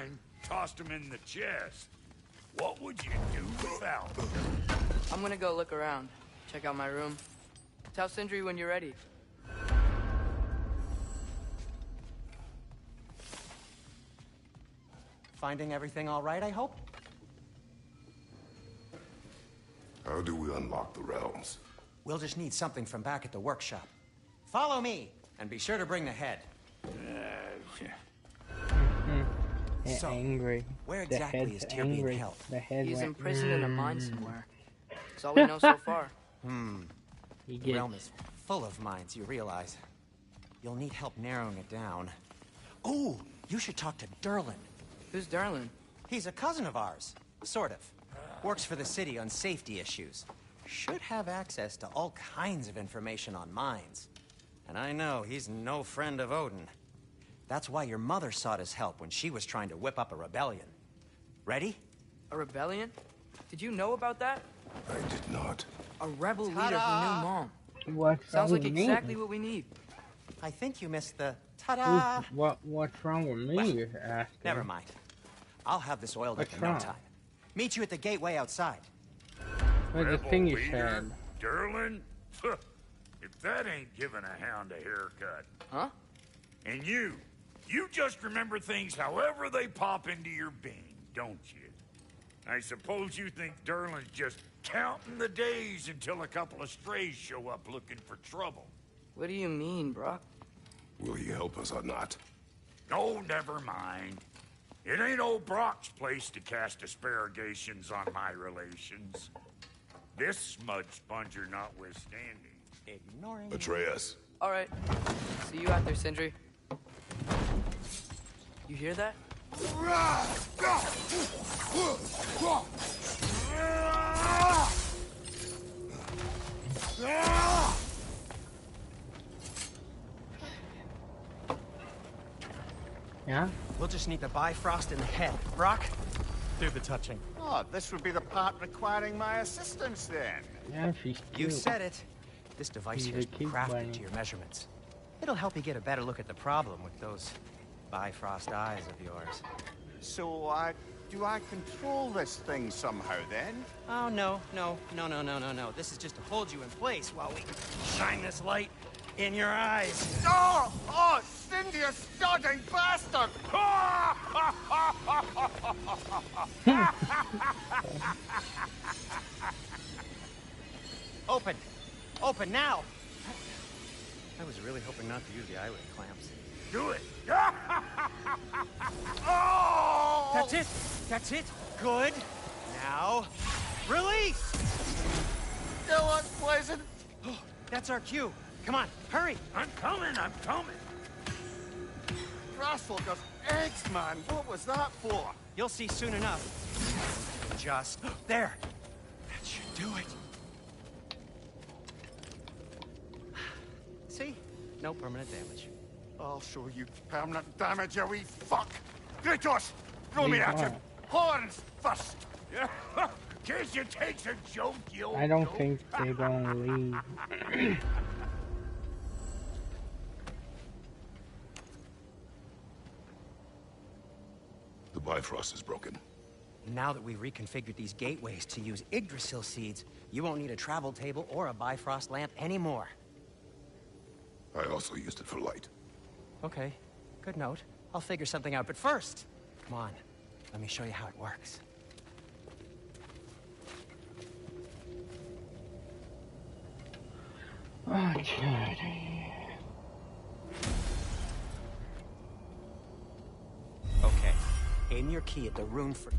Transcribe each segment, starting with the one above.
mine, tossed them in the chest. What would you do without them? I'm gonna go look around. Check out my room. Tell Sindri when you're ready. Finding everything all right, I hope? How do we unlock the realms? We'll just need something from back at the workshop. Follow me, and be sure to bring the head. So, angry. Where exactly is Tyr being held? The head He's went, imprisoned in a mine somewhere. That's all we know so far. The realm is full of mines, you realize. You'll need help narrowing it down. Oh, you should talk to Durlin. Who's Durlin? He's a cousin of ours. Sort of. Works for the city on safety issues. Should have access to all kinds of information on mines. And I know he's no friend of Odin. That's why your mother sought his help when she was trying to whip up a rebellion. Ready? A rebellion? Did you know about that? I did not. A rebel leader who knew Mom. What's Sounds wrong like with me? exactly what we need. I think you missed the ta-da. What's wrong with me? Well, You're asking. Never mind. I'll have this oiled up What's in no wrong? time. Meet you at the gateway outside. Where's the Rebel thing you leader, said? Durlin? If that ain't giving a hound a haircut. Huh? And you just remember things however they pop into your being, don't you? I suppose you think Durlin's just counting the days until a couple of strays show up looking for trouble. What do you mean, Brock? Will you help us or not? No, never mind. It ain't old Brock's place to cast asparagations on my relations. This smudge sponger notwithstanding. Ignoring Atreus. All right. See you out there, Sindri. You hear that? Yeah? We'll just need the Bifrost in the head. Brock, do the touching. Oh, this would be the part requiring my assistance then. Yeah, she's You cute. said it. This device She's here a is cute crafted bunny. to your measurements. It'll help you get a better look at the problem with those Bifrost eyes of yours. So, do I control this thing somehow then? Oh, no. This is just to hold you in place while we shine this light in your eyes. Oh, Cindy, you sodding bastard! Open now! I was really hoping not to use the eyelid clamps. Do it! Oh! That's it! Good! Now, release! Still unpleasant. That's our cue. Come on, hurry! I'm coming! Grassfuckers, eggs, man. What was that for? You'll see soon enough. Just there. That should do it. See? No permanent damage. I'll show you permanent damage, you wee fuck. Kratos, throw me Leave at him. what? Horns first. In case you takes a joke, you old I don't dope. think they're gonna leave. The Bifrost is broken. Now that we've reconfigured these gateways to use Yggdrasil seeds, you won't need a travel table or a Bifrost lamp anymore. I also used it for light. Okay, good note. I'll figure something out, but first, come on, let me show you how it works. Okay, aim your key at the rune for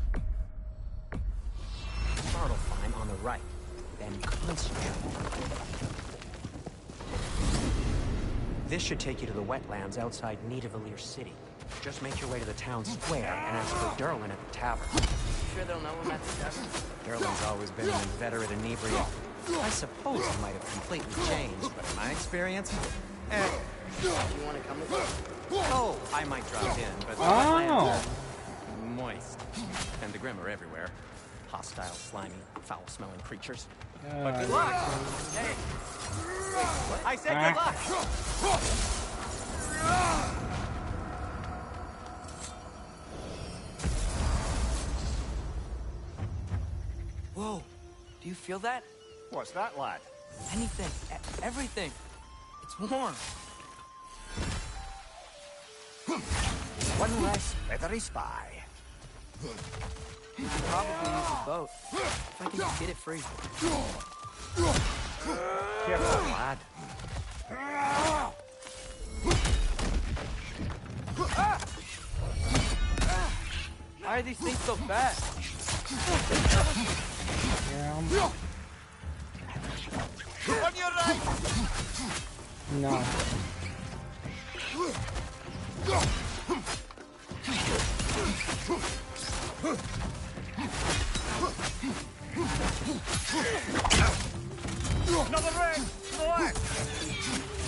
Startlefine on the right, then concentrate. This should take you to the wetlands outside Nidavellir City. Just make your way to the town square and ask for Durlin at the tavern. You sure they'll know him at the tavern? Durlin's always been an inveterate inebriate. I suppose he might have completely changed, but in my experience, Do you want to come with us? oh, I might drop in, but the Oh. wetlands are moist. And the Grim are everywhere. Hostile, slimy, foul-smelling creatures. But good luck! Hey! I said good luck! Whoa. Do you feel that? What's that, lad? Anything. Everything. It's warm. One less feathery spy. We could probably use a boat. If I can just get it free. Careful, lad. Why are these things so fast? Yeah, On your right! no. Another ring! To the left!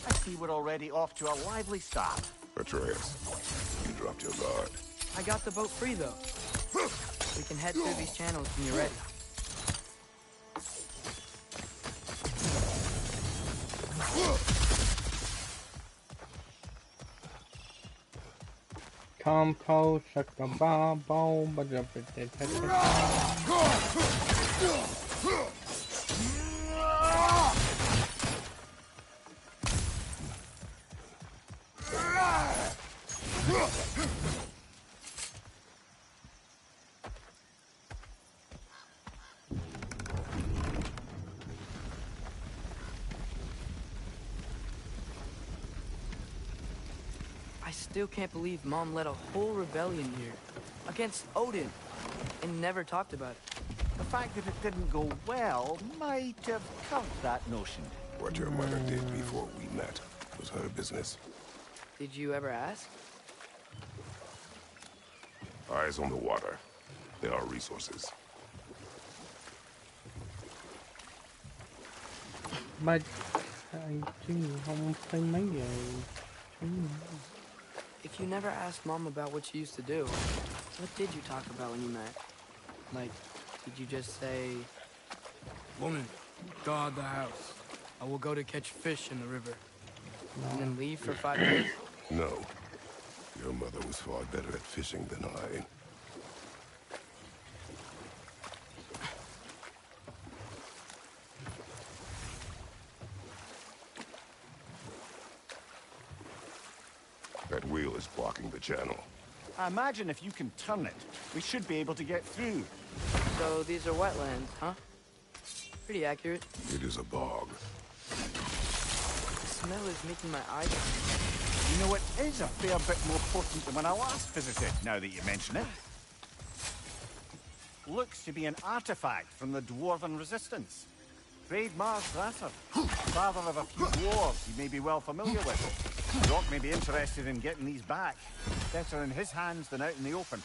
I see we're already off to a lively start. Atreus, you dropped your guard. I got the boat free, though. We can head through these channels when you're ready. Compost, suck a ball, but the I still can't believe Mom led a whole rebellion here. Against Odin. And never talked about it. The fact that it didn't go well might have covered that notion. What your mother did before we met was her business. Did you ever ask? Eyes on the water. There are resources. but I do. I want to play my game. If you never asked Mom about what she used to do, what did you talk about when you met? Like, did you just say, "Woman, guard the house. I will go to catch fish in the river." And then leave for 5 days? No. Your mother was far better at fishing than I. That wheel is blocking the channel. I imagine if you can turn it, we should be able to get through. So these are wetlands, huh? Pretty accurate. It is a bog. The smell is making my eyes burn. You know, it is a fair bit more potent than when I last visited, now that you mention it. Looks to be an artifact from the Dwarven Resistance. Trade Mars Grasser, father of a few dwarves you may be well familiar with. Rock may be interested in getting these back. Better in his hands than out in the open.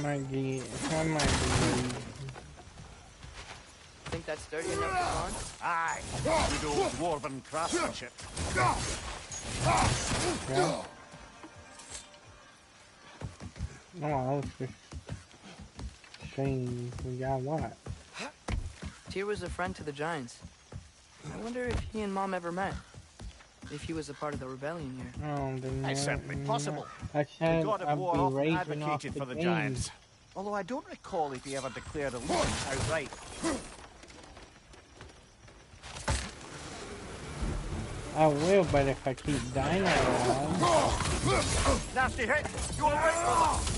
Might be, I might be. Think that's sturdy enough to spawn? Aye, good old Dwarven craftsmanship. Yeah. No, I was just saying we got what? Tyr was a friend to the Giants. I wonder if he and Mom ever met. If he was a part of the rebellion here. Oh, It's certainly possible. I The said God of I'd War be often raising off advocated the for the game. Giants. Although I don't recall if he ever declared allegiance outright. I will, but if I keep dying, I will. Nasty hit! You alright?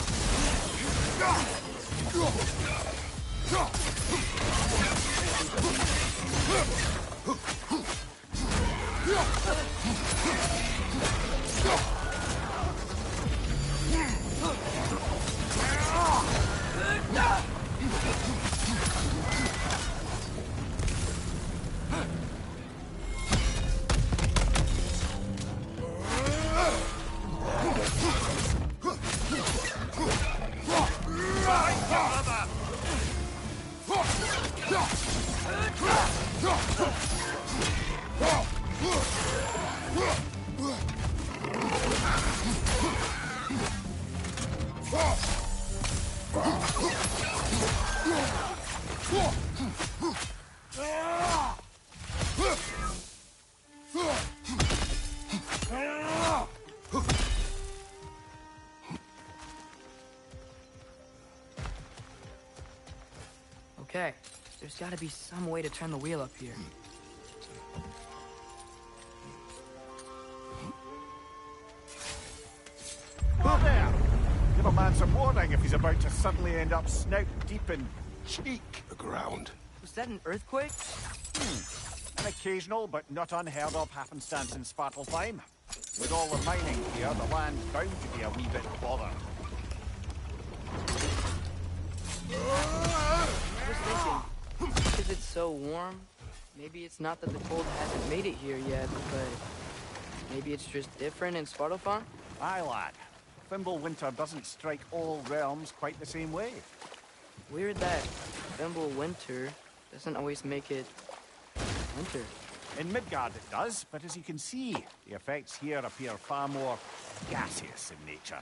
Okay, there's gotta be some way to turn the wheel up here. Whoa there! Give a man some warning if he's about to suddenly end up snout deep in cheek. The ground. Was that an earthquake? An occasional but not unheard of happenstance in Svartalfheim. With all the mining here, the land's bound to be a wee bit bothered. I was thinking, because it's so warm, maybe it's not that the cold hasn't made it here yet, but maybe it's just different in Svartalfheim? Aye, lad. Thimble winter doesn't strike all realms quite the same way. Weird that Thimble winter doesn't always make it winter. In Midgard it does, but as you can see, the effects here appear far more gaseous in nature.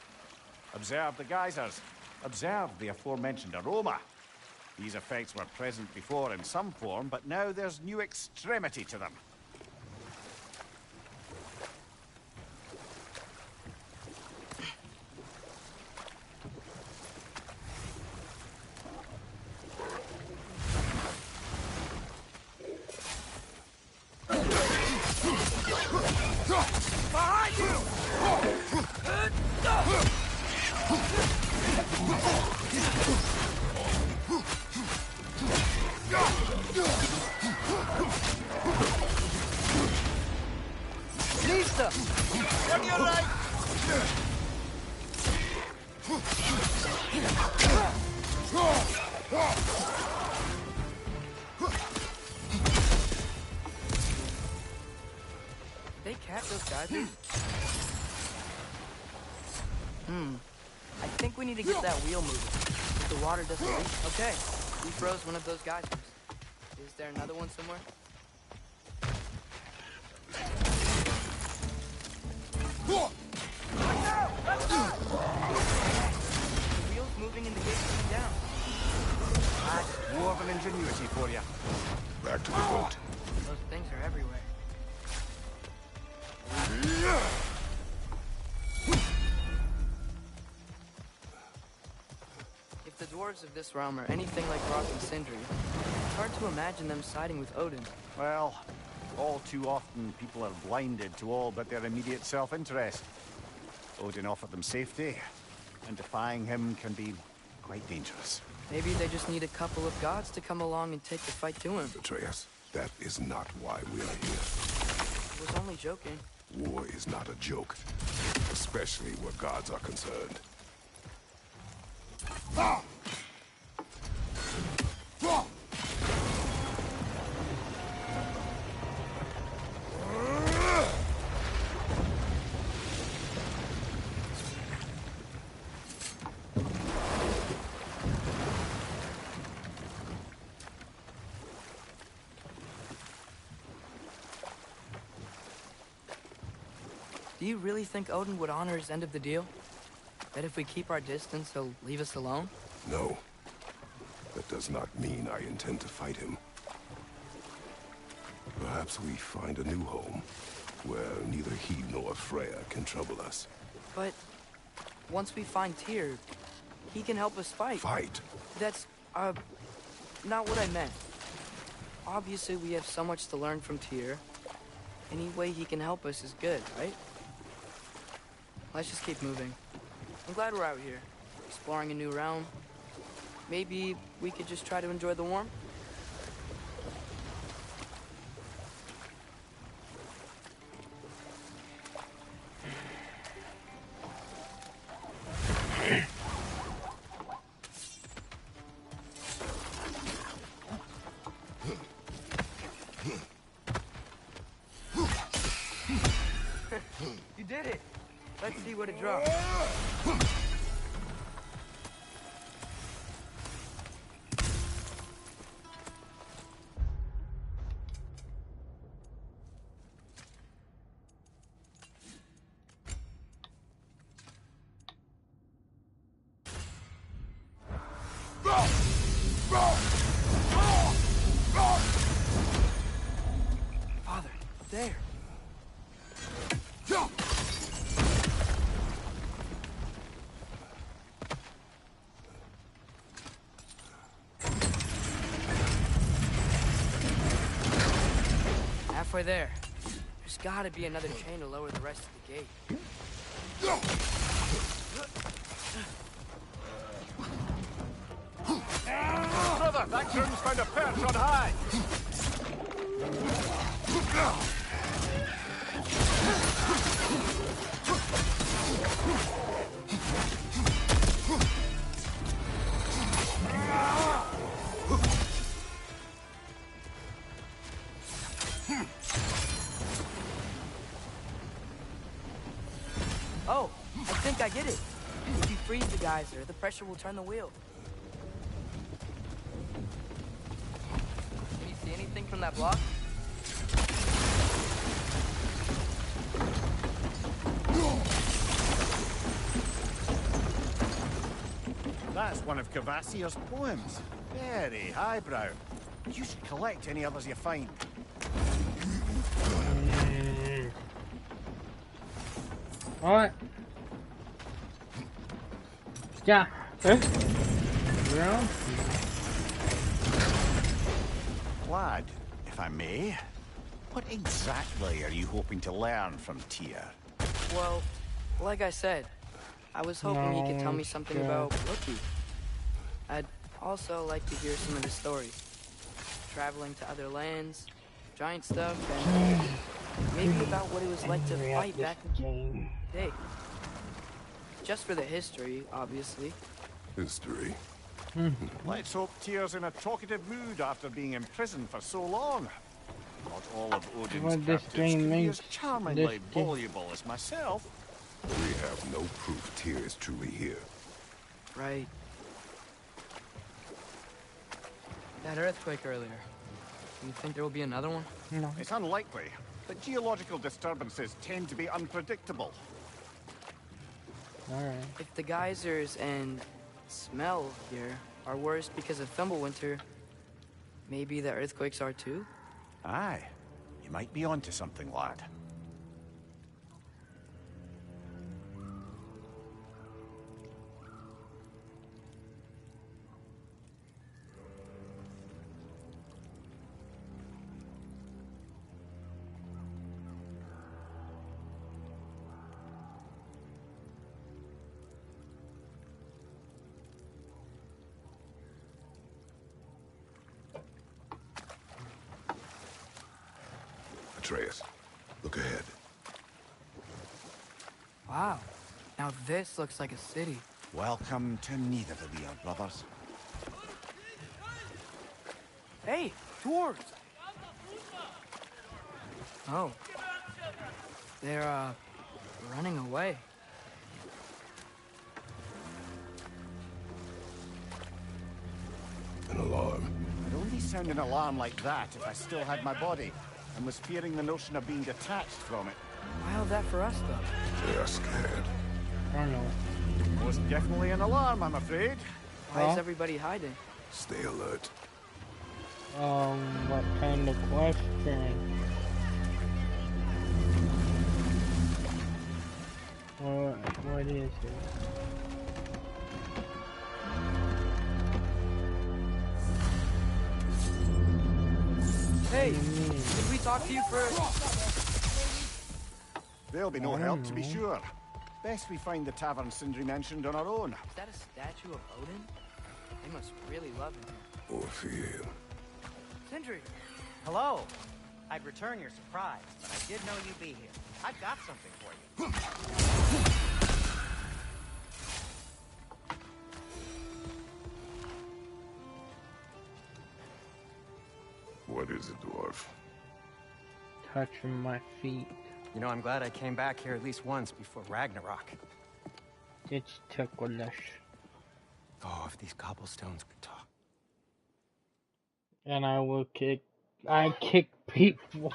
Observe the geysers. Observe the aforementioned aroma. These effects were present before in some form, but now there's new extremity to them. Behind you! Lisa! On your right! They cap those geysers? I think we need to get that wheel moving. If the water doesn't leak. Okay, we froze one of those geysers. Is there another one somewhere? The wheel's moving and the gate's coming down. That's dwarven ingenuity for you. Back to the boat. Those things are everywhere. If the dwarves of this realm are anything like Rock and Sindri, it's hard to imagine them siding with Odin. Well, all too often people are blinded to all but their immediate self-interest. Odin offered them safety, and defying him can be quite dangerous. Maybe they just need a couple of gods to come along and take the fight to him. Atreus, that is not why we're here. I was only joking. War is not a joke, especially where gods are concerned. Do you really think Odin would honor his end of the deal? That if we keep our distance, he'll leave us alone? No. That does not mean I intend to fight him. Perhaps we find a new home, where neither he nor Freya can trouble us. But once we find Tyr, he can help us fight. Fight? That's, not what I meant. Obviously, we have so much to learn from Tyr. Any way he can help us is good, right? Let's just keep moving. I'm glad we're out here, exploring a new realm. Maybe we could just try to enjoy the warmth? You did it! Let's see what it drops. there. Halfway there. There's gotta be another chain to lower the rest of the gate. Brother, that groom's found a perch on high. Oh, I think I get it. If you freeze the geyser, the pressure will turn the wheel. Can you see anything from that block? That's one of Cavassier's poems. Very highbrow. You should collect any others you find. Alright. Yeah. Ground. Lad, if I may, what exactly are you hoping to learn from Tyr? Well, like I said, I was hoping he could tell me something about Loki. I'd also like to hear some of his stories. Traveling to other lands, giant stuff, and maybe about what it was like to fight back in the day. Just for the history, obviously. History. Let's hope Tyr's in a talkative mood after being imprisoned for so long. Not all of Odin's What this captives game can be makes as charmingly voluble as myself. We have no proof Tyr is truly here. Right. That earthquake earlier. Do you think there will be another one? No. It's unlikely, but geological disturbances tend to be unpredictable. Alright. If the geysers and smell here are worse because of Thimblewinter, maybe the earthquakes are too? Aye, you might be onto something, lad. Atreus, look ahead. Wow. Now this looks like a city. Welcome to Nidavellir, brothers. Hey, dwarves! Oh. They're, running away. An alarm. I'd only sound an alarm like that if I still had my body, and was fearing the notion of being detached from it. Wild that for us, though. They are scared. I don't know. Most definitely an alarm, I'm afraid. Why is Huh? everybody hiding? Stay alert. What kind of question? What is it? Hey, did we talk to you first? There'll be no help, to be sure. Best we find the tavern Sindri mentioned on our own. Is that a statue of Odin? They must really love him here. Or fear. Sindri! Hello. I'd return your surprise, but I did know you'd be here. I've got something for you. What is it, dwarf? Touching my feet. You know, I'm glad I came back here at least once before Ragnarok. It's ticklish. Oh, if these cobblestones could talk. And I kick people.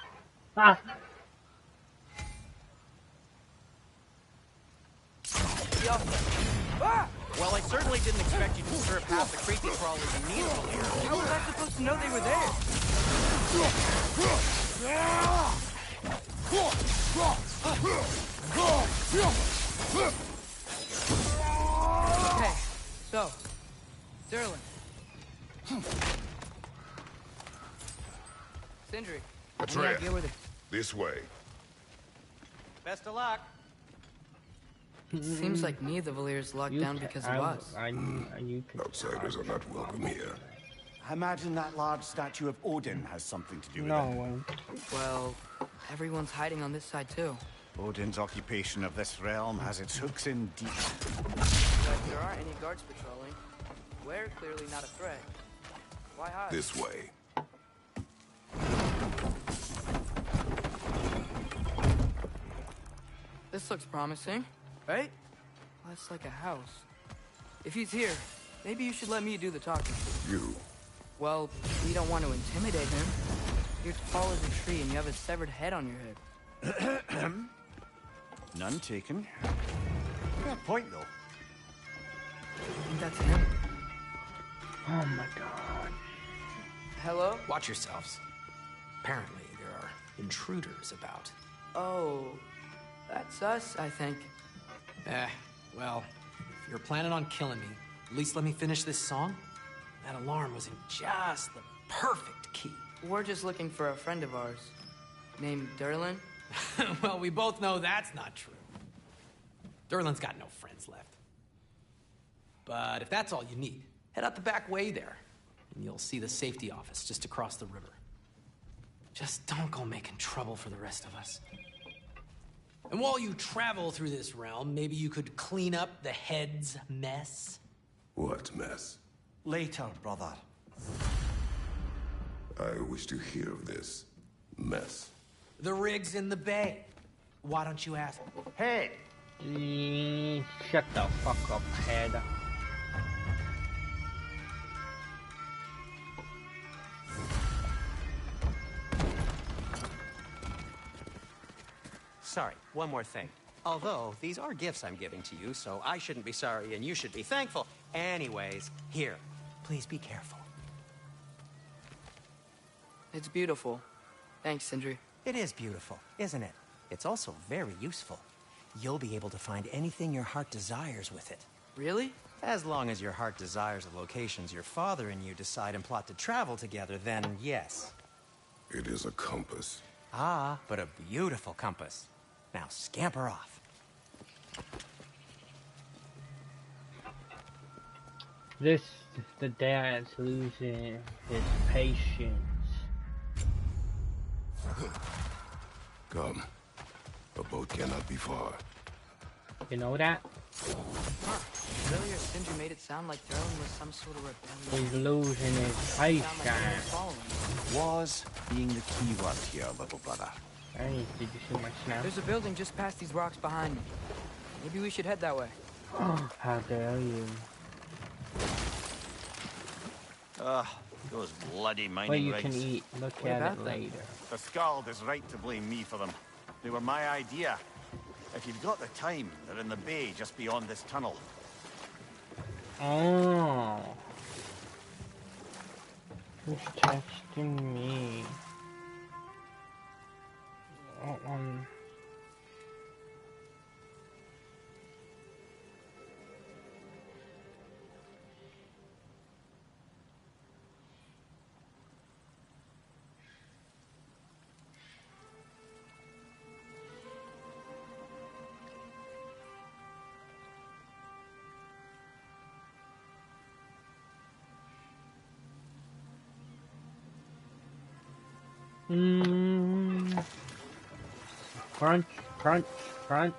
Ah! Well, I certainly didn't expect you to serve half the creepy crawlers in Nidavellir. How was I supposed to know they were there? Okay, so, Derlin. Sindri, any Atreya, idea where the... this way. Best of luck. Seems like neither Valyr's locked down because of us. You can Outsiders are not welcome here. I imagine that large statue of Odin has something to do with no. Well, everyone's hiding on this side too. it. Odin's occupation of this realm has its hooks in deep. But there aren't any guards patrolling. We're clearly not a threat. Why hide? This way. This looks promising, right? That's like a house. If he's here, maybe you should let me do the talking. You. Well, we don't want to intimidate him. You're tall as a tree and you have a severed head on your head. None taken. Fair point, though. I think that's him. Oh my god. Hello? Watch yourselves. Apparently, there are intruders about. Oh, that's us, I think. Well, if you're planning on killing me, at least let me finish this song. That alarm was in just the perfect key. We're just looking for a friend of ours, named Derlin. Well, we both know that's not true. Derlin's got no friends left. But if that's all you need, head out the back way there, and you'll see the safety office just across the river. Just don't go making trouble for the rest of us. And while you travel through this realm, maybe you could clean up the head's mess? What mess? Later, brother. I wish to hear of this mess. The rig's in the bay. Why don't you ask? Hey! Shut the fuck up, head. Sorry, one more thing. Although, these are gifts I'm giving to you, so I shouldn't be sorry and you should be thankful. Anyways, here, please be careful. It's beautiful. Thanks, Sindri. It is beautiful, isn't it? It's also very useful. You'll be able to find anything your heart desires with it. Really? As long as your heart desires the locations your father and you decide and plot to travel together, then yes. It is a compass. Ah, but a beautiful compass. Now scamper off. This is the dad's losing his patience. Come. A boat cannot be far. You know that? Earlier, Sindri made it sound like Derlin was some sort of rebellion. He's losing his Sound like patience. Derlin was following him. Was being the key word here, little brother. Hey, did you see my snap? There's a building just past these rocks behind me. Maybe we should head that way. How dare you? Ugh, those bloody But mining you rigs. can eat. Look What at about it them? later. The Skald is right to blame me for them. They were my idea. If you've got the time, they're in the bay just beyond this tunnel. Oh. Who's texting me? Oh, Crunch, crunch, crunch.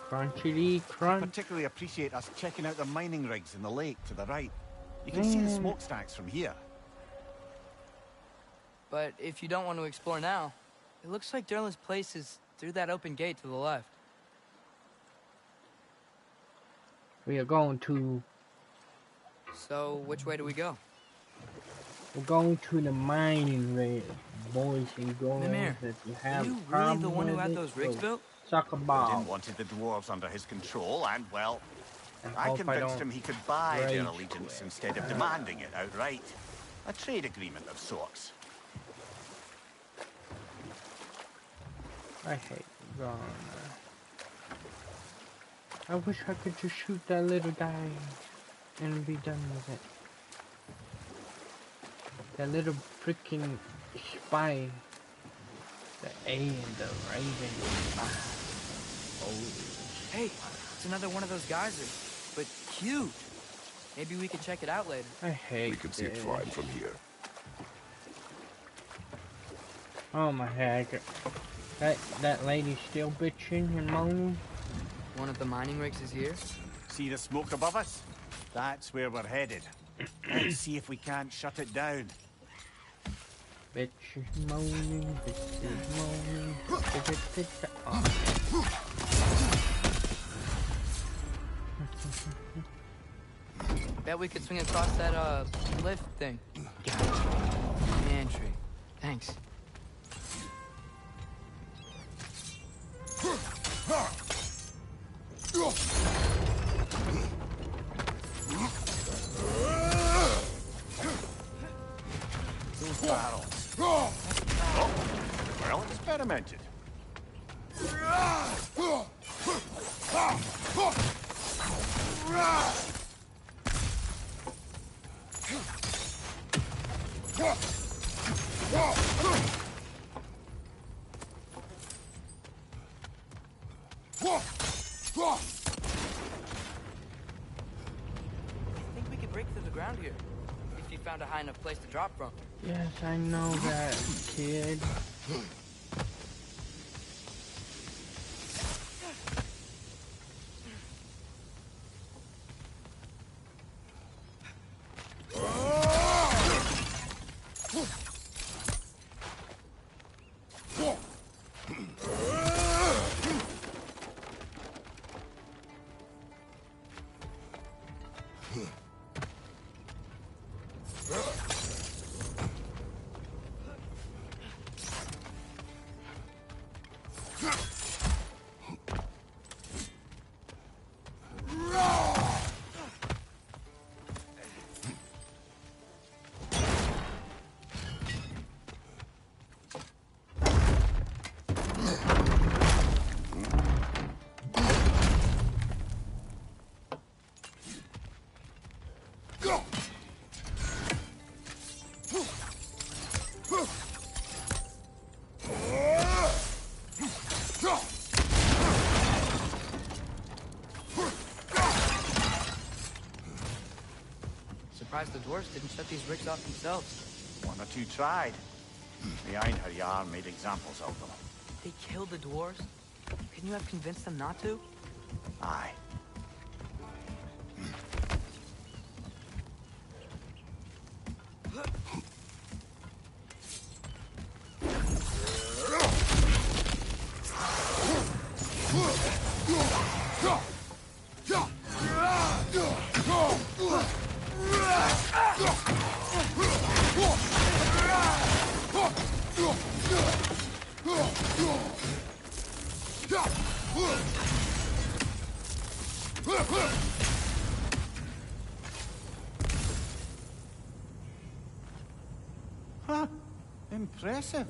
Crunchity crunch. Particularly appreciate us checking out the mining rigs in the lake to the right. You can see the smokestacks from here. But if you don't want to explore now, it looks like Derlin's place is through that open gate to the left. We are going to. So, which way do we go? We're going to the mining rig, boys and girls. Mimir, If you Are have you a really problem the one who with had it, those rigs go built? Suck a Odin ball. wanted the dwarves under his control, and, well, And I hope convinced don't him he could buy rage their allegiance quit. instead of demanding it outright. A trade agreement of sorts. I hate Ghana. I wish I could just shoot that little guy and be done with it. That little freaking spy. The A and the Raven. Oh. Hey, it's another one of those geysers, but huge. Maybe we could check it out later. I hate We can see it this. fine from here. Oh my heck. That lady's still bitching and moaning. One of the mining rigs is here. See the smoke above us? That's where we're headed. Let's see if we can't shut it down. Bitch is moaning, bitch is moaning. Oh. Bet we could swing across that, lift thing. Entry. Thanks. Those barrels. Oh, well experimented. I think we could break through the ground here. If you found a high enough place to drop from. Yes, I know that, kid. Surprised the dwarves didn't shut these rigs off themselves. One or two tried. The Einherjar made examples of them. They killed the dwarves? Couldn't you have convinced them not to? Aye. Huh. Impressive.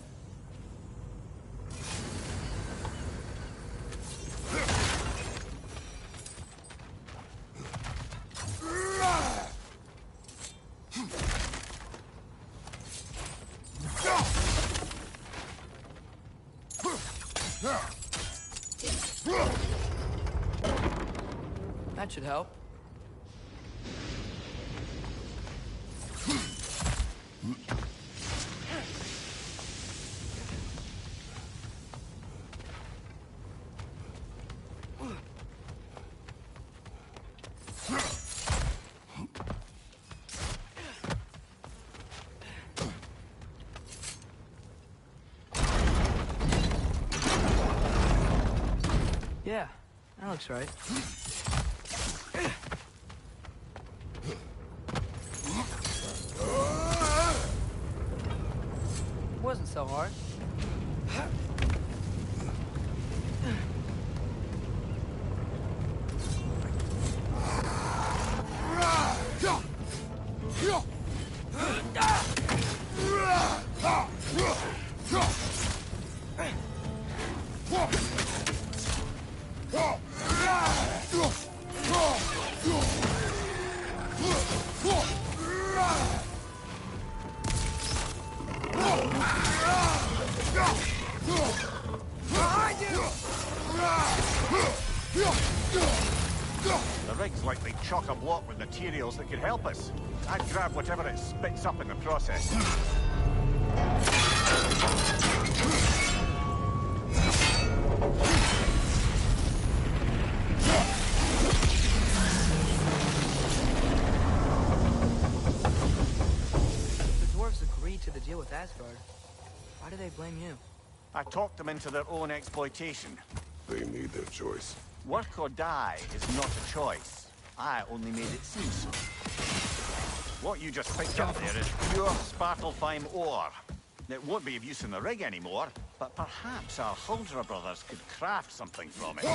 That should help. Yeah, that looks right. Wasn't so hard. The rig's likely chock-a-block with materials that could help us. I'd grab whatever it spits up in the process. The dwarves agreed to the deal with Asgard. Why do they blame you? I talked them into their own exploitation. They made their choice. Work or die is not a choice. I only made it seem so. What you just picked up there is pure Svartalfheim ore. It won't be of use in the rig anymore, but perhaps our Huldra brothers could craft something from it.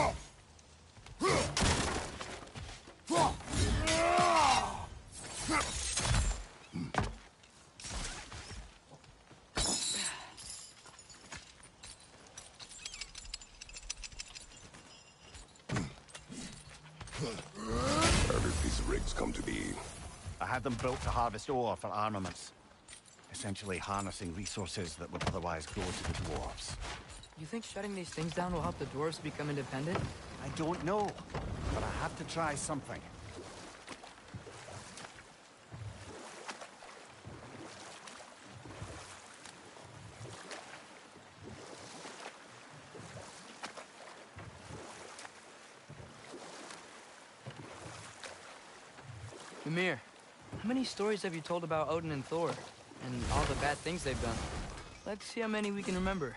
How did these rigs come to be? I had them built to harvest ore for armaments. Essentially harnessing resources that would otherwise go to the dwarves. You think shutting these things down will help the dwarves become independent? I don't know, but I have to try something. Mimir, how many stories have you told about Odin and Thor? And all the bad things they've done? Let's see how many we can remember.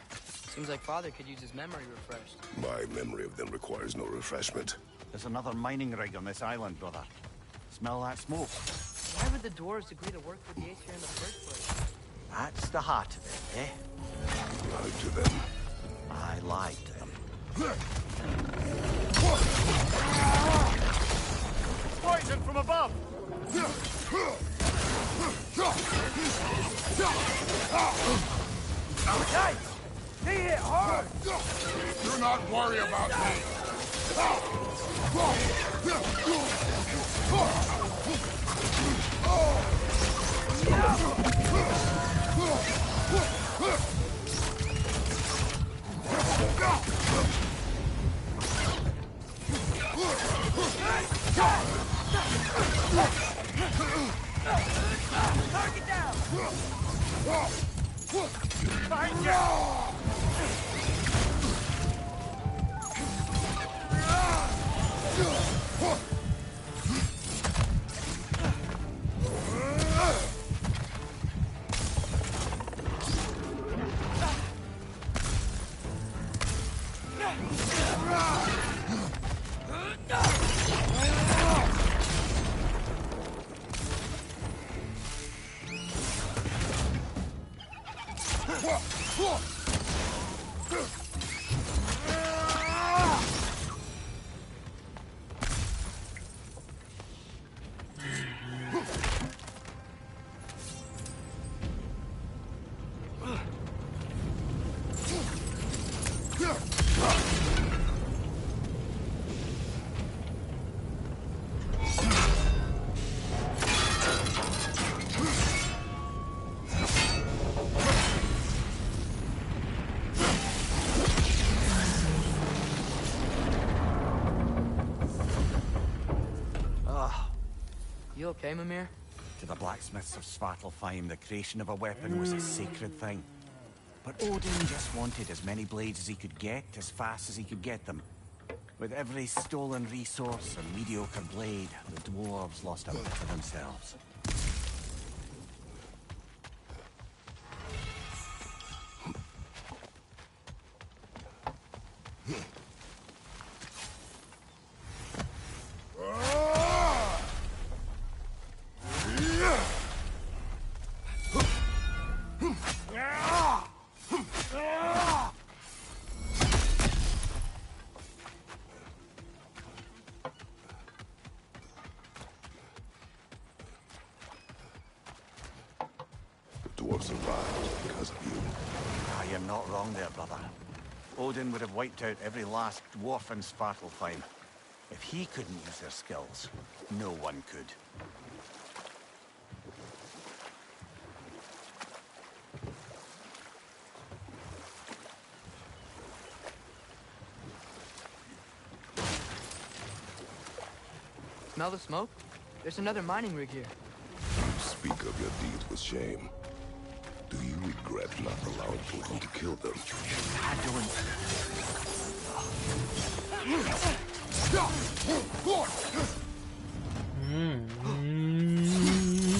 Seems like Father could use his memory refreshed. My memory of them requires no refreshment. There's another mining rig on this island, brother. Smell that smoke? Why would the dwarves agree to work with the Aesir in the first place? That's the heart of it, eh? Lied to them. I lied to them. Poison from above! He hit hard! Do not worry about me. Target down! Behind you! You okay, Mimir? To the blacksmiths of Svartalfheim, the creation of a weapon was a sacred thing. But Odin just wanted as many blades as he could get, as fast as he could get them. With every stolen resource or mediocre blade, the dwarves lost a bit for themselves. The dwarves survived because of you. Ah, you're not wrong there, brother. Odin would have wiped out every last dwarf in Svartalfheim. If he couldn't use their skills, no one could. Smell the smoke? There's another mining rig here. You speak of your deeds with shame. Do you regret not allowing Putin to kill them?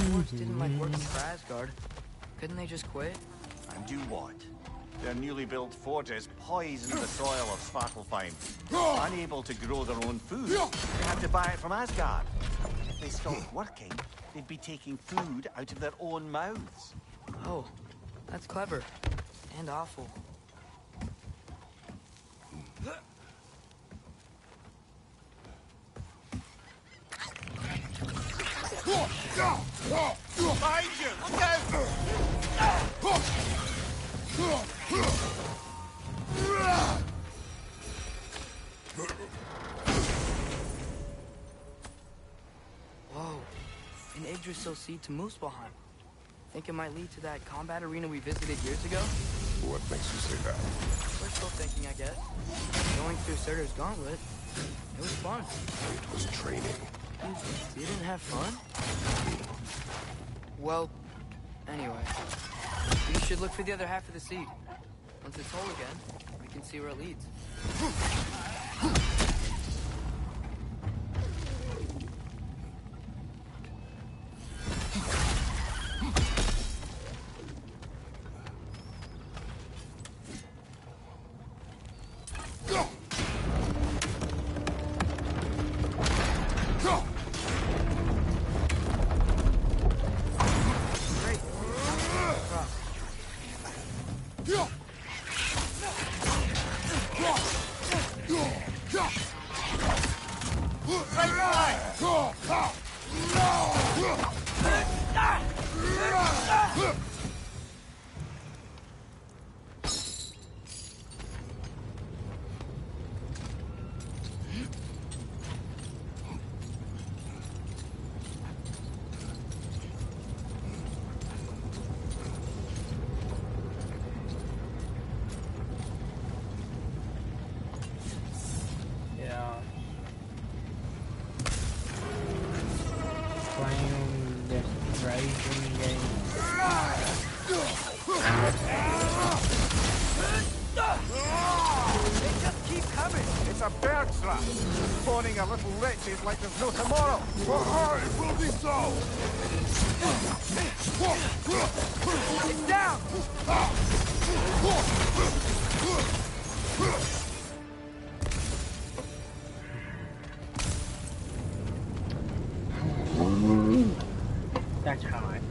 Dwarves didn't like working for Asgard. Couldn't they just quit? And do what? Their newly built forges poison the soil of Svartalfheim. Unable to grow their own food, they have to buy it from Asgard. If they stopped working, they'd be taking food out of their own mouths. Oh, that's clever. And awful. Behind you! Look out! Whoa. An Yggdrasil seed to Muspelheim. Think it might lead to that combat arena we visited years ago? What makes you say that? Wishful thinking, I guess. Going through Surtur's gauntlet. It was fun. It was training. You didn't have fun? Well, anyway. We should look for the other half of the seed. Once it's whole again, we can see where it leads. Yeah. Playing this racing game. They just keep coming! It's a bird trap. Spawning a little wretches like there's no tomorrow. It will be so! It's down! That's hard.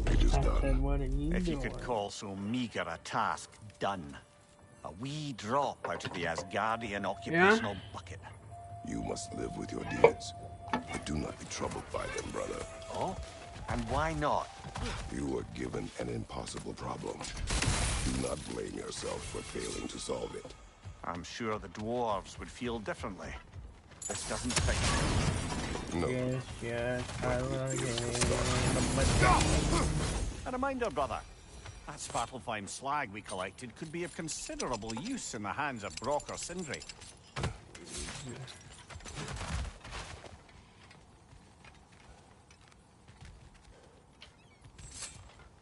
It is I said, done. what are you If you doing? could call so meager a task done. A wee drop out of the Asgardian occupational bucket. You must live with your deeds. But do not be troubled by them, brother. Oh? And why not? You were given an impossible problem. Do not blame yourself for failing to solve it. I'm sure the dwarves would feel differently. This doesn't fit. No. Yes, I love you. A reminder, brother. That Svartalfheim slag we collected could be of considerable use in the hands of Brock or Sindri.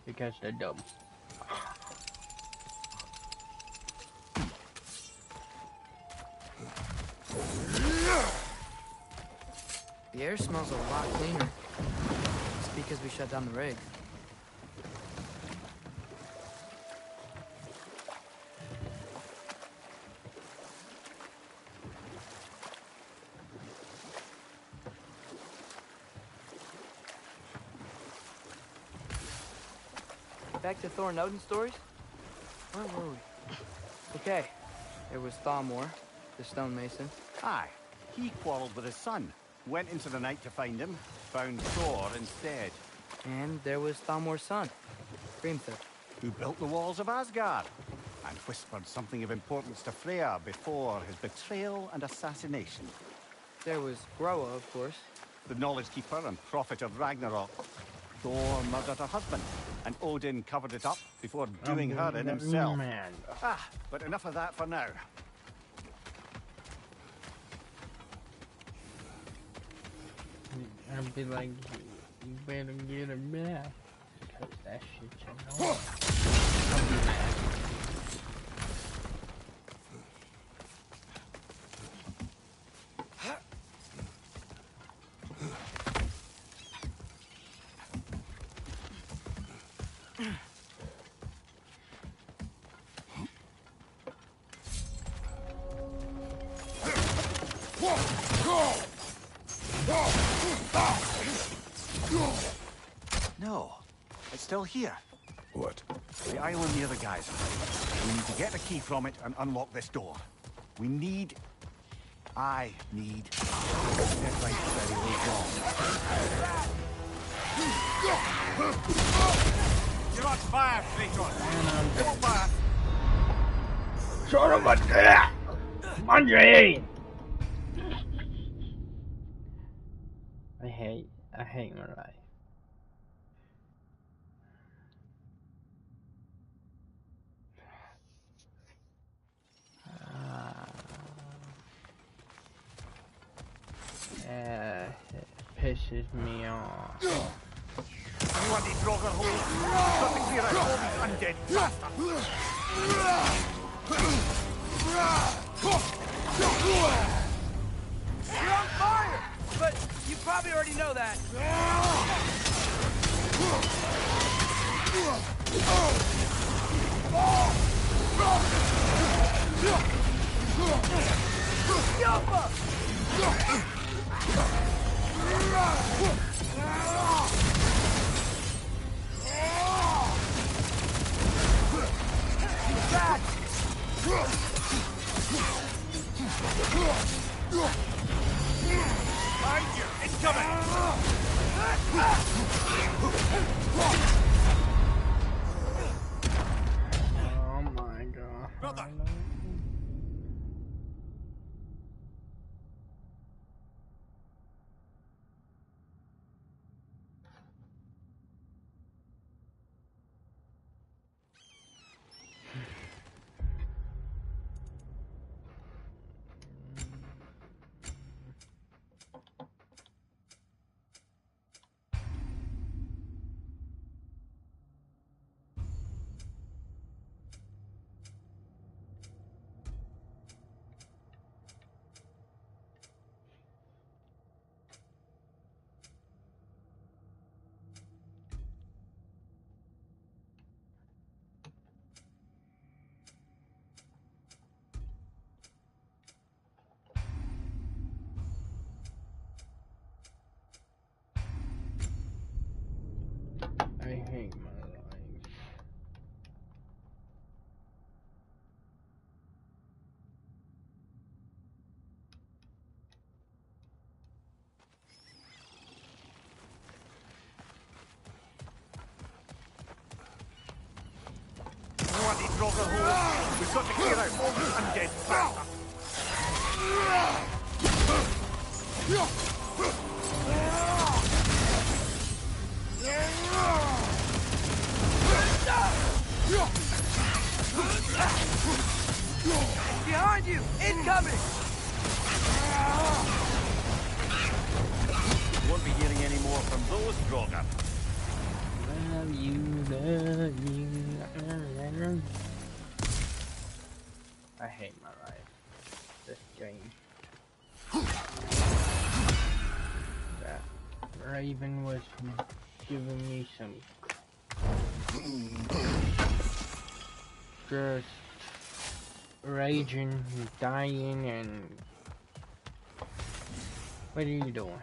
Because they're dumb. The air smells a lot cleaner. It's because we shut down the rig. Back to Thor and Odin stories? Where were we? Okay, there was Thalmor, the stonemason. Aye, he quarreled with his son. Went into the night to find him, found Thor instead. And there was Thalmor's son, Grimthur. Who built the walls of Asgard and whispered something of importance to Freya before his betrayal and assassination. There was Groa, of course. The knowledge keeper and prophet of Ragnarok. Thor murdered her husband, and Odin covered it up before doing her in himself. Man. But enough of that for now. I'd be like, you better get her back. Because that shit's annoying. I'll be mad. No, it's still here. What? The island near the geyser. We need to get the key from it and unlock this door. I need... Deadline very wrong. You're on fire, Kratos! Go back! Son of a bitch! Monday! I hate my life. It pisses me off. Anyone need Draugr holes? Got to clear out all these undead bastards! You're on fire! But you probably already know that. Behind you! Incoming! Oh my god. Brother! I hate my life. Anyone need Draugr holes? We've got to clear out all these undead bastards! Behind you! Incoming! Won't be hearing any more from those Draugr. Love you, love you. I hate my life. This game. That Raven was giving me some just raging, dying, and what are you doing?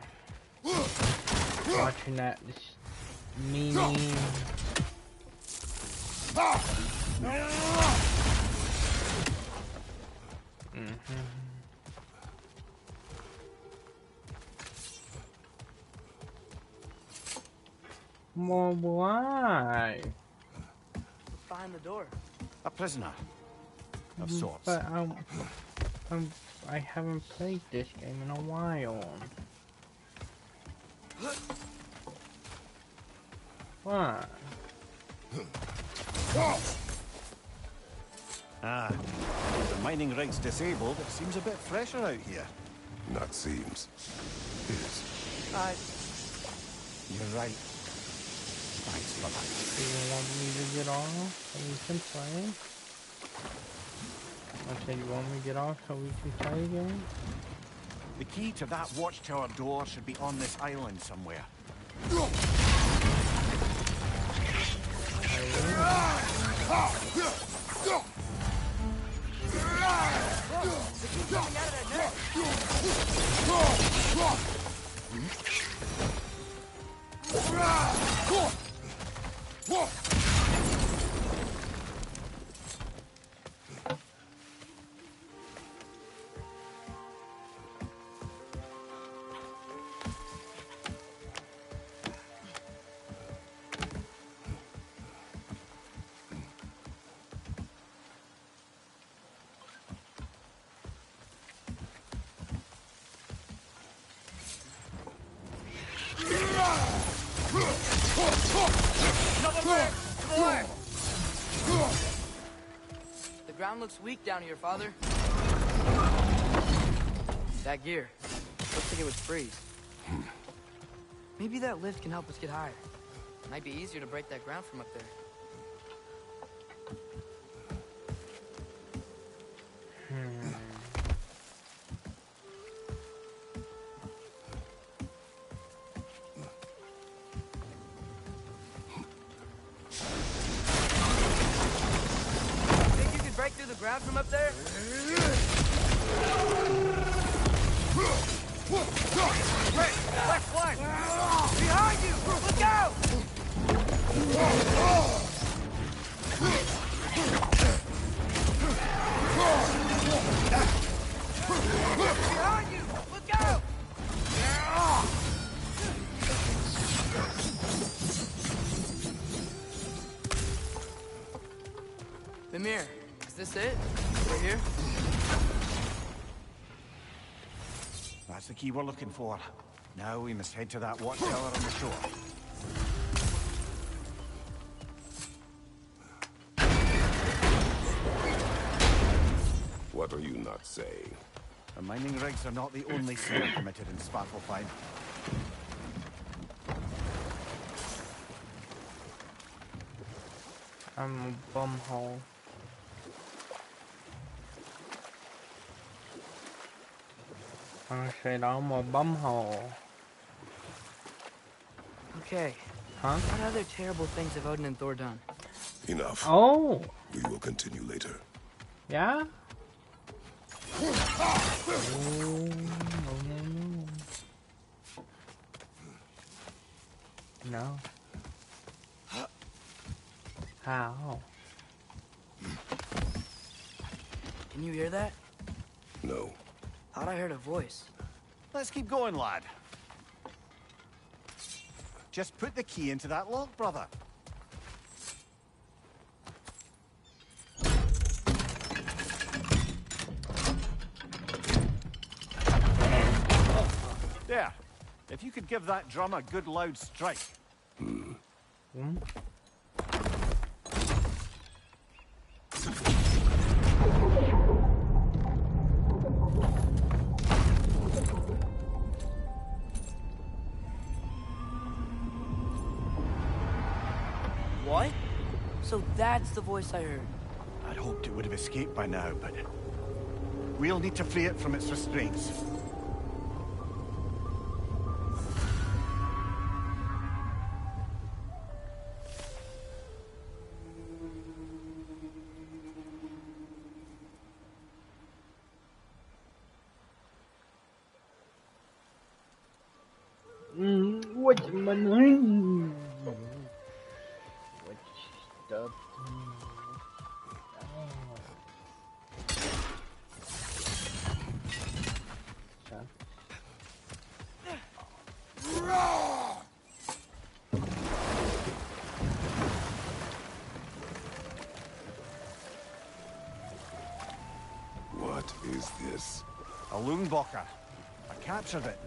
Watching that meanie. Well, why? Behind the door. A prisoner. Of sorts. But I haven't played this game in a while. Why? Ah, the mining rig's disabled. It seems a bit fresher out here. Not seems. Is. You're right. Thanks for that. Do you want me to get off so we can play? Okay, you want me to get off so we can play again? The key to that watchtower door should be on this island somewhere. The ground looks weak down here, Father. That gear. Looks like it would freeze. Maybe that lift can help us get higher. Might be easier to break that ground from up there. Think you could break through the ground from up there? Left flank! Behind you! Look out! Behind you! Look out! Mimir, is this it? We're here? That's the key we're looking for. Now we must head to that watchtower on the shore. What are you not saying? The mining rigs are not the only sin committed in Svartalfheim. I'm a bumhole. I said I'm a bumhole. Okay. Huh? What other terrible things have Odin and Thor done? Enough. Oh! We will continue later. Yeah? Oh, no. No. How? Can you hear that? No. Thought I heard a voice. Let's keep going, lad. Just put the key into that lock, brother. There. If you could give that drum a good loud strike. What? So that's the voice I heard. I'd hoped it would have escaped by now, but we'll need to free it from its restraints. What's my name? What stuff? What is this? A Loonbocker. I captured it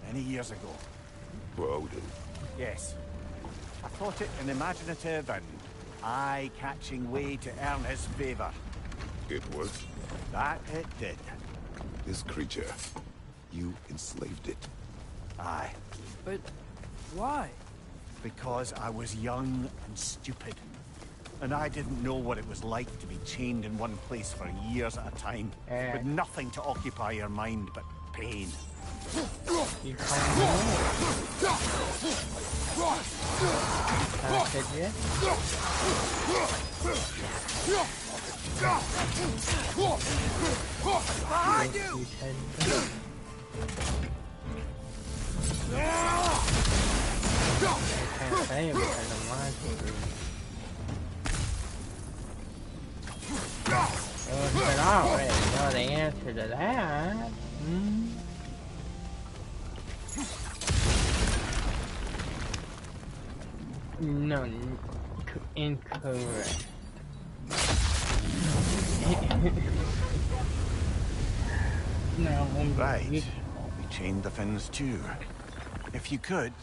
many years ago. For Odin. Yes. I thought it an imaginative and eye-catching way to earn his favor. It worked? That it did. This creature, you enslaved it. Aye. But why? Because I was young and stupid. And I didn't know what it was like to be chained in one place for years at a time. With nothing to occupy your mind but pain. You can't yet? Behind you! I can't say it because I'm lying to you. Oh, but I already know the answer to that. Hmm? No, incorrect. No, Right. We chained the fins too. If you could.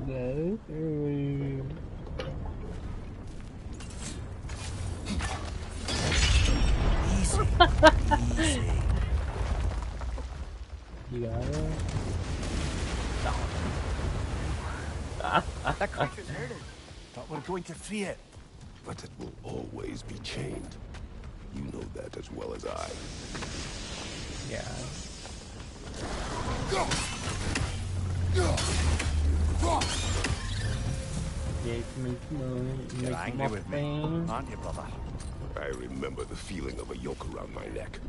No. Easy. Easy. You got it? That creature's hurting. But we're going to free it. But it will always be chained. You know that as well as I. Yeah. You're angry with me, aren't you, brother? I remember the feeling of a yoke around my neck.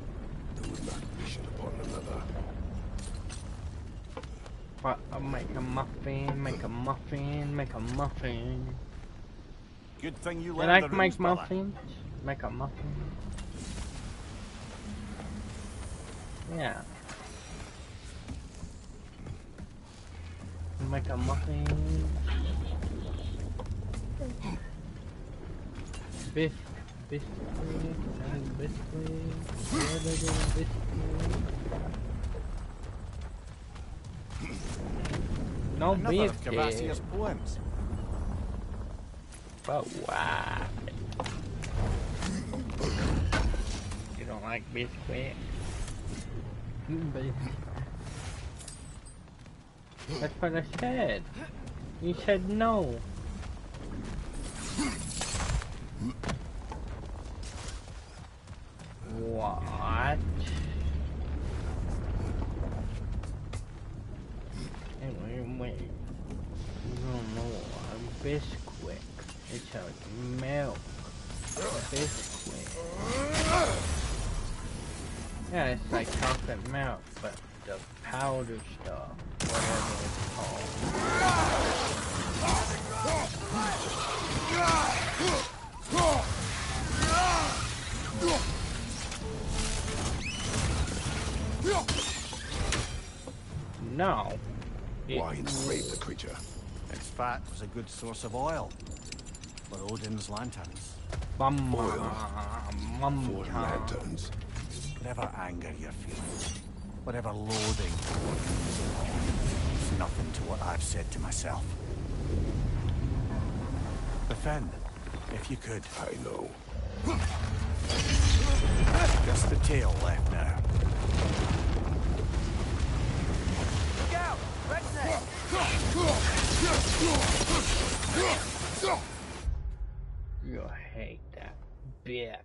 There was not mission upon another. What? I'll make a muffin, make a muffin, make a muffin. Good thing you You learned like the to rules, make brother. muffins? Make a muffin. Yeah. Make a muffin. Biscuit and biscuit. No Another of biscuit. Cavassia's poems. But why? You don't like biscuit? That's what I said. You said no. What? Wait. You don't know a biscuit. It's a milk. Biscuit. Yeah, it's like chocolate milk, but the powder stuff, whatever it's called. No. Why enslave the creature? Its fat was a good source of oil for Odin's lanterns. For lanterns. Whatever anger you're feeling, whatever loathing, it's nothing to what I've said to myself. The fin, if you could. I know. Just the tail left now. Look out! Redneck! You hate that bitch.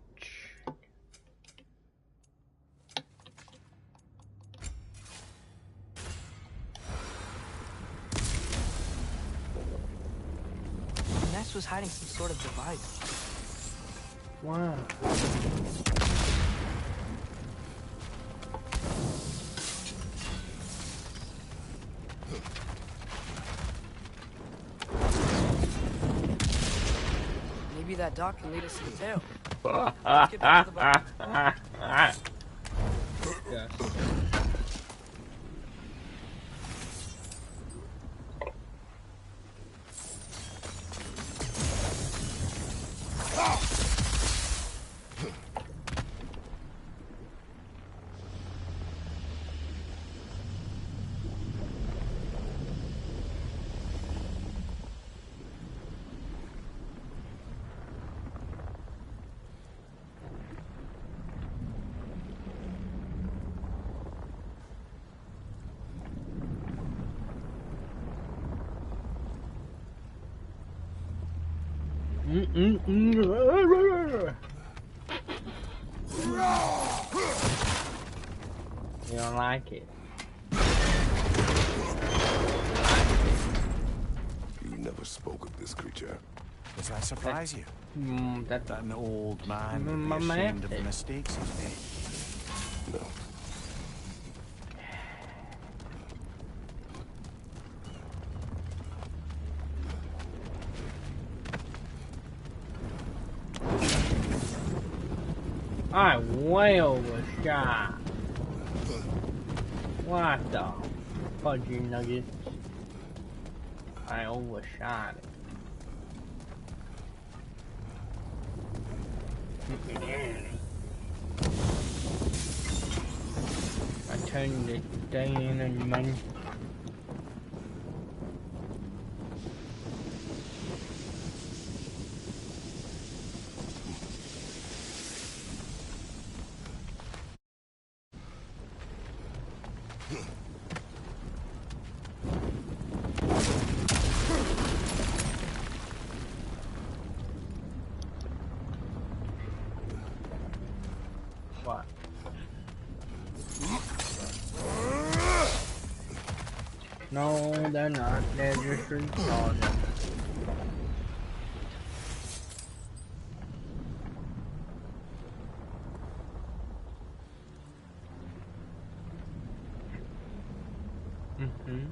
Ness was hiding some sort of device. Wow. Maybe that dock can lead us to the tail. Let's get back to the boat. Yes. You don't like it? You never spoke of this creature. Does that surprise you? That's That an old man would My be ashamed of the man. mistakes he's made. No. I way overshot. What the fudgy nuggets? I overshot it. I turned it down and money. What? No, they're not. They're just retarded. Mm-hmm.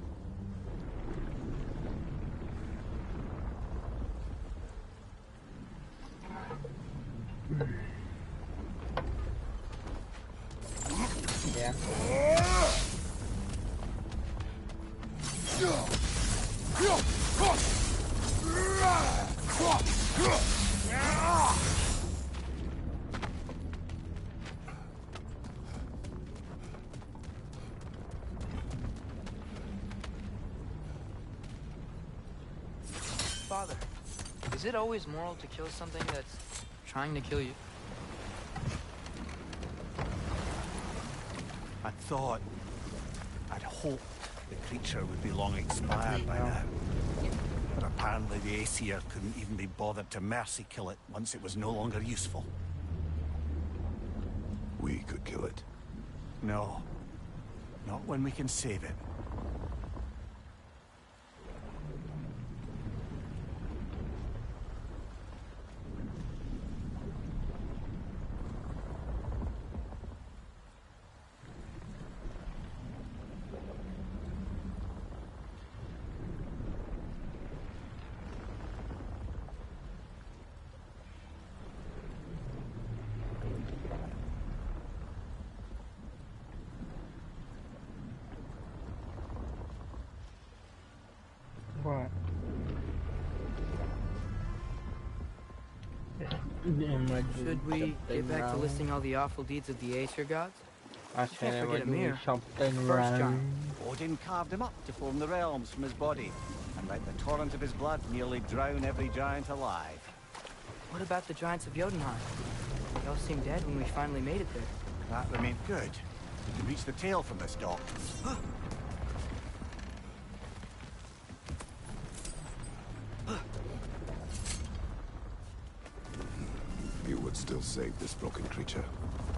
Yeah. Father, is it always moral to kill something that's trying to kill you? I thought, I'd hoped the creature would be long expired by now. But apparently the Aesir couldn't even be bothered to mercy kill it once it was no longer useful. We could kill it. No. Not when we can save it. What? Should we get back to listing all the awful deeds of the Aesir gods? I Can't said I forget would do Emir. something First wrong. giant. Odin carved him up to form the realms from his body, and let the torrent of his blood nearly drown every giant alive. What about the giants of Jotunheim? They all seemed dead when we finally made it there. That remained good. We can reach the tail from this dock. You would still save this broken creature.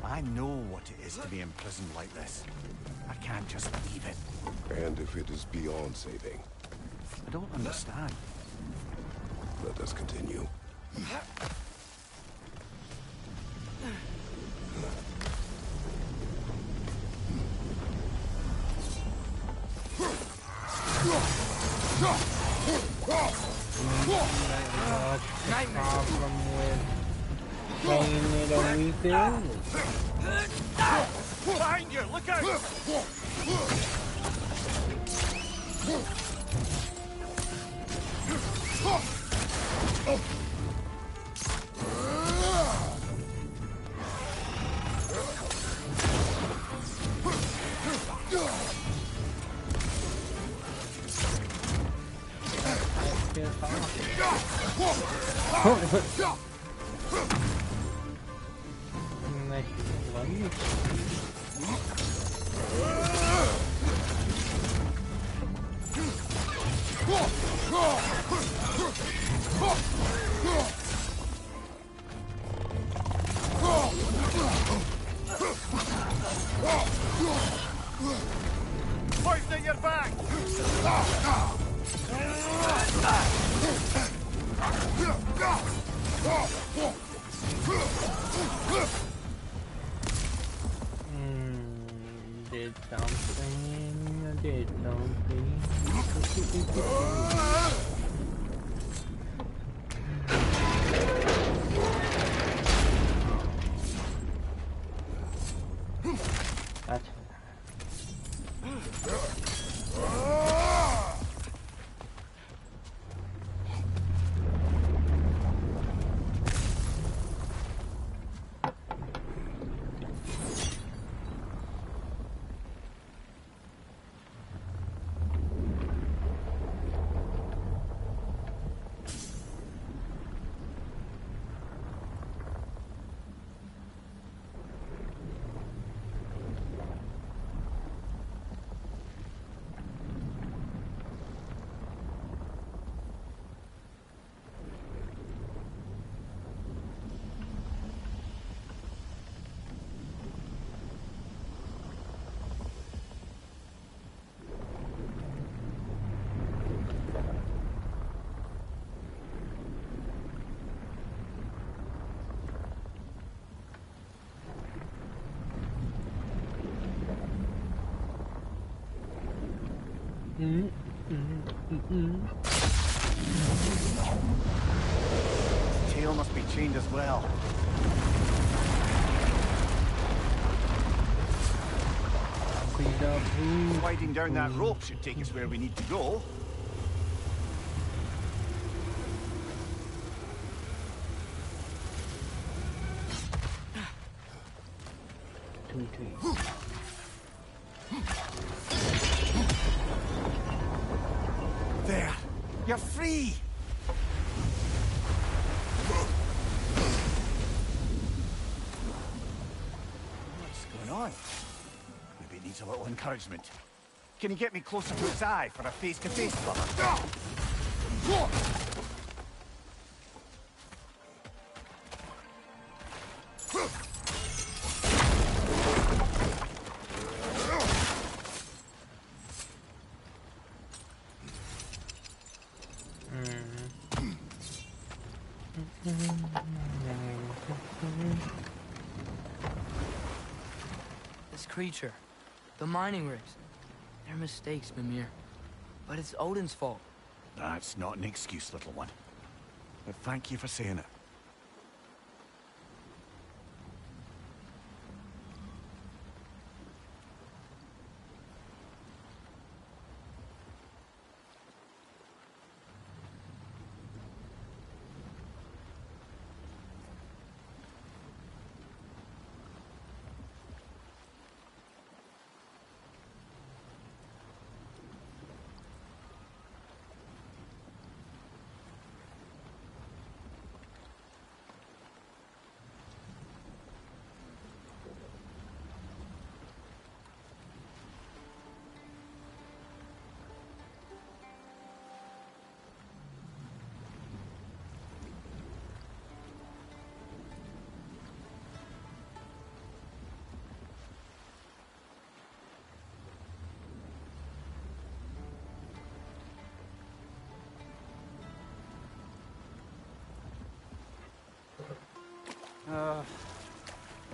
I know what it is to be imprisoned like this. I can't just leave it. And if it is beyond saving, I don't understand. let us continue. Nightmare. Problem with playing it on weekend? Behind you! Look out! Did something. Did something. That's Tail must be chained as well. Sliding down that rope should take us where we need to go. There! You're free! What's going on? Maybe it needs a little encouragement. Can you get me closer to its eye for a face-to-face cover? This creature, the mining rigs, they're mistakes, Mimir. But it's Odin's fault. That's not an excuse, little one. But thank you for saying it.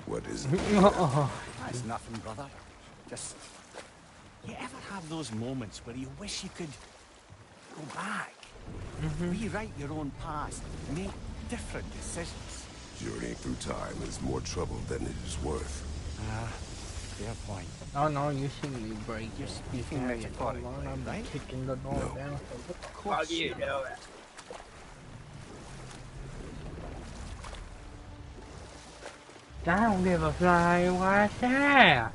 What is it? That's nothing, brother. Just... You ever have those moments where you wish you could go back? Rewrite your own past, make different decisions? Journeying through time is more trouble than it is worth. Fair point. Oh no, you see me break. You're speaking metaphorically, I'm right? kicking the door No. down. So what the fuck you doing? I don't give a flying what's that?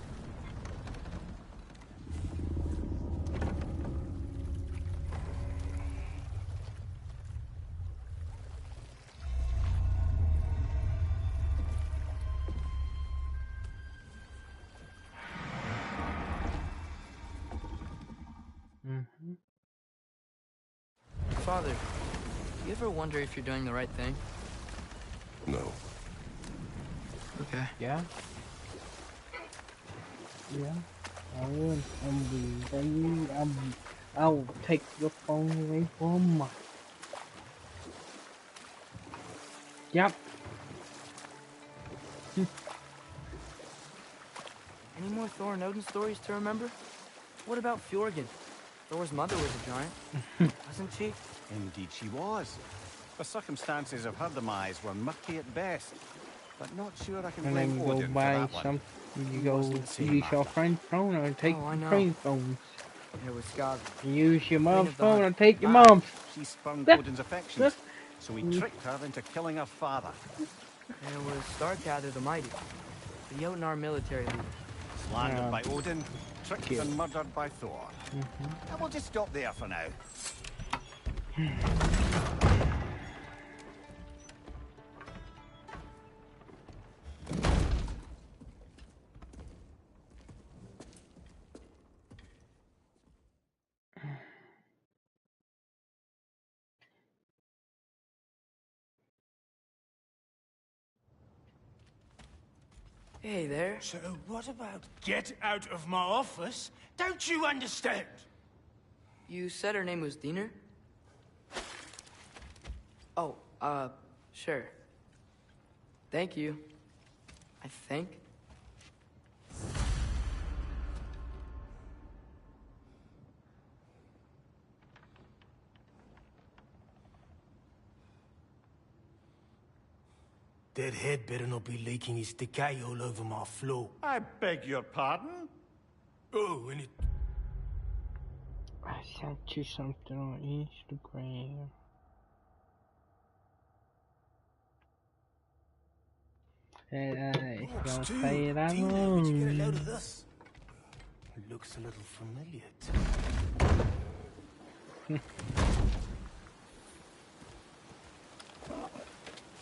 Father, do you ever wonder if you're doing the right thing? No. Okay. Yeah? Yeah? I'll take your phone away from mine. Yep. Any more Thor and Odin stories to remember? What about Fjorgen? Thor's mother was a giant, wasn't she? Indeed she was. The circumstances of her demise were murky at best, but not sure I can And blame then go Odin for buy that one. some. You He go wasn't the same use your after. friend's phone or take Oh, I your know. friend's phone. It was Skog. Use your Queen mom's of the phone Hunt. or take your Aye, mom's. she spurned Odin's affections, so he Mm. tricked her into killing her father. It was Starkadr the Mighty, the Jotnar military leader. Slandered by Odin, tricked Cute. and murdered by Thor. And we'll just stop there for now. Hey there. So what about get out of my office? Don't you understand? You said her name was Diener? Oh, sure. Thank you. I think. That head better not be leaking his decay all over my floor. I beg your pardon? Oh, and it... I sent you something on Instagram. If Books you too. say it, I Tina, where'd you get a load will. of this? It looks a little familiar to me.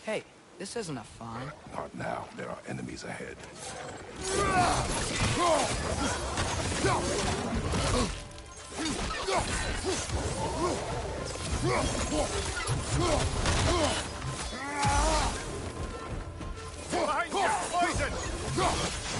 Hey, this isn't a fawn. Not now. There are enemies ahead. Behind you! Poison!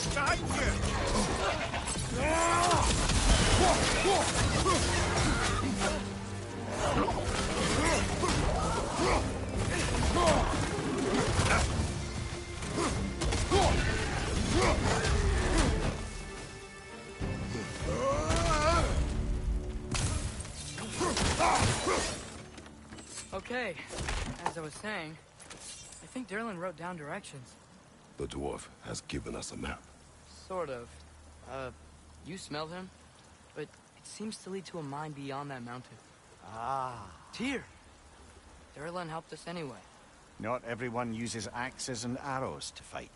Behind you! Okay, as I was saying, I think Derlin wrote down directions. The dwarf has given us a map. Sort of. You smelled him? But it seems to lead to a mine beyond that mountain. Ah. Tyr! Derlin helped us anyway. Not everyone uses axes and arrows to fight.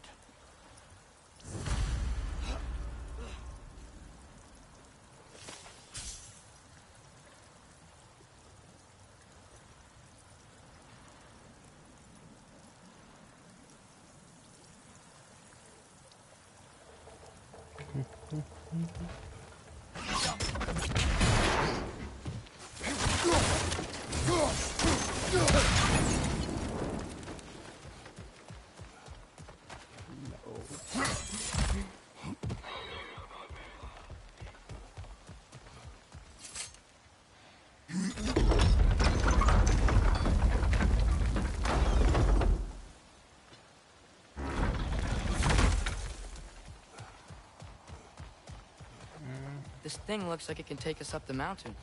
This thing looks like it can take us up the mountain.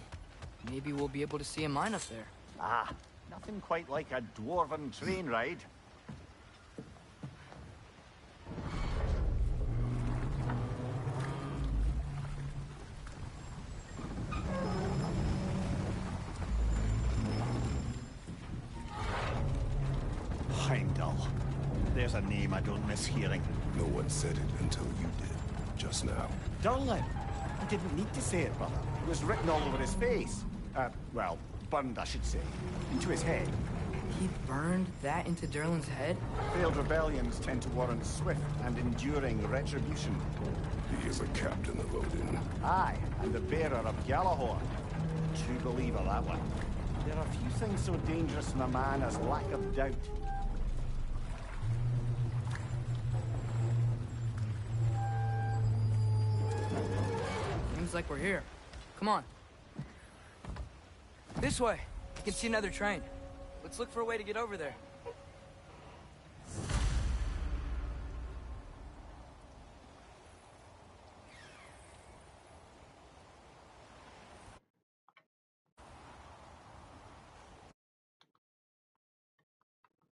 Maybe we'll be able to see a mine up there. Ah, nothing quite like a dwarven train ride. Heimdall. There's a name I don't miss hearing. No one said it until you did, just now. Durlin. didn't need to say it, brother. It was written all over his face. Well, burned, I should say. Into his head. He burned that into Durlin's head? Failed rebellions tend to warrant swift and enduring retribution. He is a captain of Odin. Aye, and the bearer of Gjallarhorn. True believer, that one. There are few things so dangerous in a man as lack of doubt. Seems like we're here. Come on. This way. I can see another train. Let's look for a way to get over there.